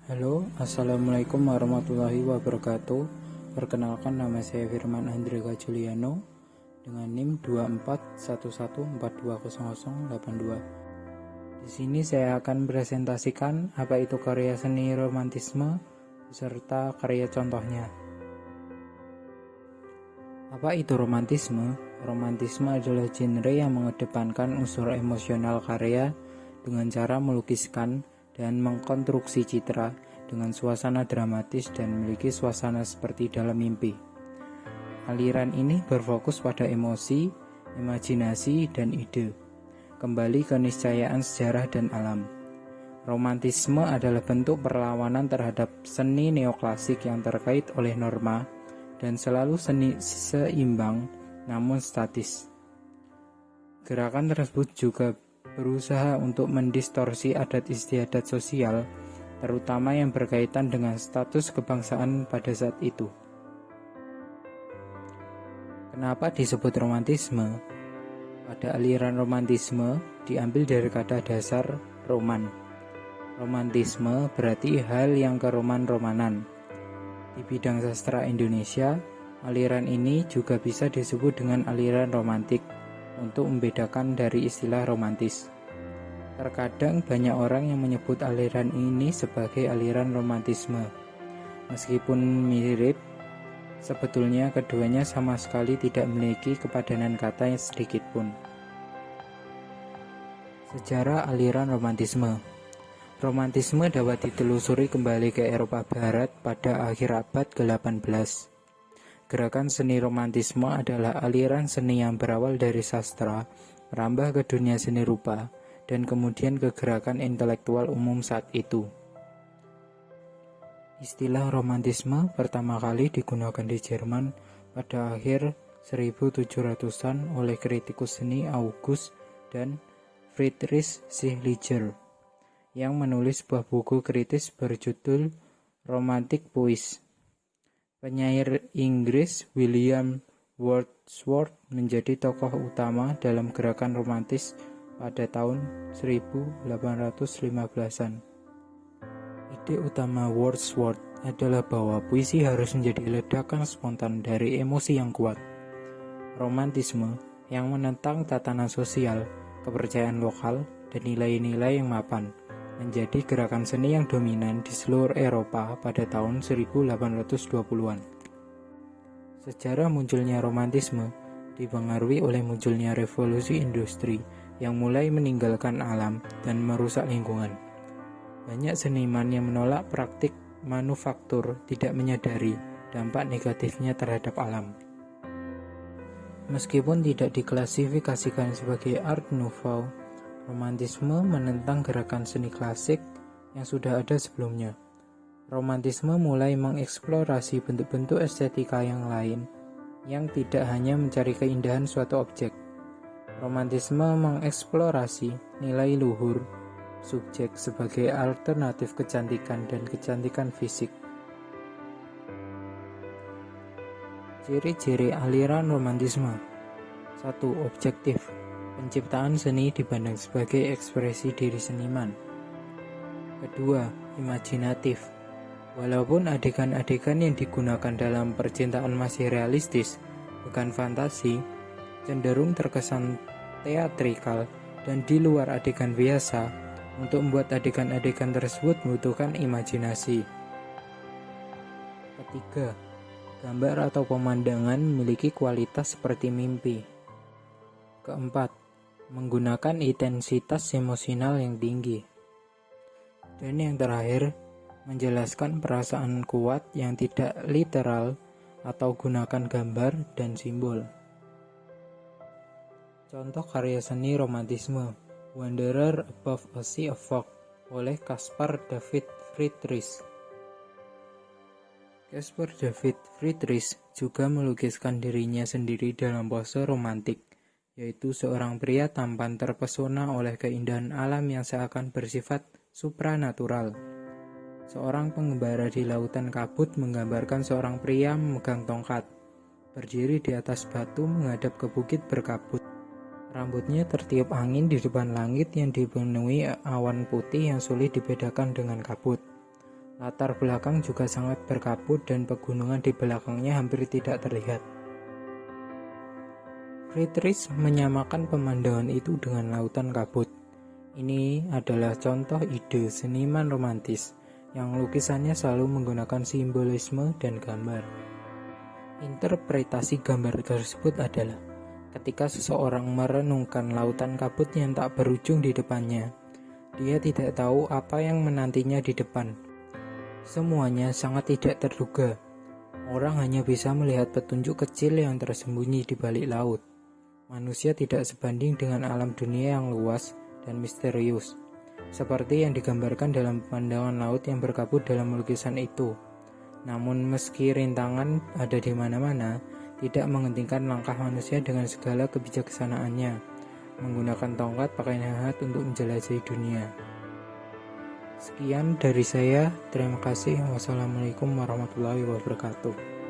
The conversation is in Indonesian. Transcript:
Halo, assalamualaikum warahmatullahi wabarakatuh. Perkenalkan, nama saya Firman Andrega Juliano dengan NIM 2411420082. Di sini saya akan presentasikan apa itu karya seni romantisme beserta karya contohnya. Apa itu romantisme? Romantisme adalah genre yang mengedepankan unsur emosional karya dengan cara melukiskan dan mengkonstruksi citra dengan suasana dramatis dan memiliki suasana seperti dalam mimpi. Aliran ini berfokus pada emosi, imajinasi, dan ide, kembali ke keniscayaan sejarah dan alam. Romantisme adalah bentuk perlawanan terhadap seni neoklasik yang terkait oleh norma dan selalu seimbang namun statis. Gerakan tersebut juga berusaha untuk mendistorsi adat istiadat sosial, terutama yang berkaitan dengan status kebangsaan pada saat itu. Kenapa disebut romantisme? Pada aliran romantisme diambil dari kata dasar roman. Romantisme berarti hal yang keroman-romanan. Di bidang sastra Indonesia, aliran ini juga bisa disebut dengan aliran romantik untuk membedakan dari istilah romantis. Terkadang banyak orang yang menyebut aliran ini sebagai aliran romantisme. Meskipun mirip, sebetulnya keduanya sama sekali tidak memiliki kepadanan kata yang sedikit pun. Sejarah aliran romantisme. Romantisme dapat ditelusuri kembali ke Eropa Barat pada akhir abad ke-18. Gerakan seni romantisme adalah aliran seni yang berawal dari sastra, merambah ke dunia seni rupa, dan kemudian ke gerakan intelektual umum saat itu. Istilah romantisme pertama kali digunakan di Jerman pada akhir 1700-an oleh kritikus seni August dan Friedrich Schiller yang menulis sebuah buku kritis berjudul Romantic Poets. Penyair Inggris William Wordsworth menjadi tokoh utama dalam gerakan romantis pada tahun 1815-an. Ide utama Wordsworth adalah bahwa puisi harus menjadi ledakan spontan dari emosi yang kuat. Romantisme yang menentang tatanan sosial, kepercayaan lokal, dan nilai-nilai yang mapan menjadi gerakan seni yang dominan di seluruh Eropa pada tahun 1820-an. Sejarah munculnya romantisme dipengaruhi oleh munculnya revolusi industri yang mulai meninggalkan alam dan merusak lingkungan. Banyak seniman yang menolak praktik manufaktur tidak menyadari dampak negatifnya terhadap alam. Meskipun tidak diklasifikasikan sebagai Art Nouveau, romantisme menentang gerakan seni klasik yang sudah ada sebelumnya. Romantisme mulai mengeksplorasi bentuk-bentuk estetika yang lain yang tidak hanya mencari keindahan suatu objek. Romantisme mengeksplorasi nilai luhur subjek sebagai alternatif kecantikan dan kecantikan fisik. Ciri-ciri aliran romantisme. 1. Objektif. Penciptaan seni dipandang sebagai ekspresi diri seniman. Kedua, imajinatif. Walaupun adegan-adegan yang digunakan dalam percintaan masih realistis, bukan fantasi, cenderung terkesan teatrikal dan di luar adegan biasa. Untuk membuat adegan-adegan tersebut membutuhkan imajinasi. Ketiga, gambar atau pemandangan memiliki kualitas seperti mimpi. Keempat, menggunakan intensitas emosional yang tinggi. Dan yang terakhir, menjelaskan perasaan kuat yang tidak literal atau gunakan gambar dan simbol. Contoh karya seni romantisme, Wanderer Above a Sea of Fog oleh Caspar David Friedrich. Caspar David Friedrich juga melukiskan dirinya sendiri dalam pose romantik, yaitu seorang pria tampan terpesona oleh keindahan alam yang seakan bersifat supranatural. Seorang pengembara di lautan kabut menggambarkan seorang pria memegang tongkat, berdiri di atas batu menghadap ke bukit berkabut. Rambutnya tertiup angin di depan langit yang dipenuhi awan putih yang sulit dibedakan dengan kabut. Latar belakang juga sangat berkabut dan pegunungan di belakangnya hampir tidak terlihat. Friedrich menyamakan pemandangan itu dengan lautan kabut. Ini adalah contoh ide seniman romantis yang lukisannya selalu menggunakan simbolisme dan gambar. Interpretasi gambar tersebut adalah ketika seseorang merenungkan lautan kabut yang tak berujung di depannya, dia tidak tahu apa yang menantinya di depan. Semuanya sangat tidak terduga. Orang hanya bisa melihat petunjuk kecil yang tersembunyi di balik laut. Manusia tidak sebanding dengan alam dunia yang luas dan misterius, seperti yang digambarkan dalam pemandangan laut yang berkabut dalam lukisan itu. Namun meski rintangan ada di mana-mana, tidak menghentikan langkah manusia dengan segala kebijaksanaannya, menggunakan tongkat pakaian hangat untuk menjelajahi dunia. Sekian dari saya, terima kasih. Wassalamualaikum warahmatullahi wabarakatuh.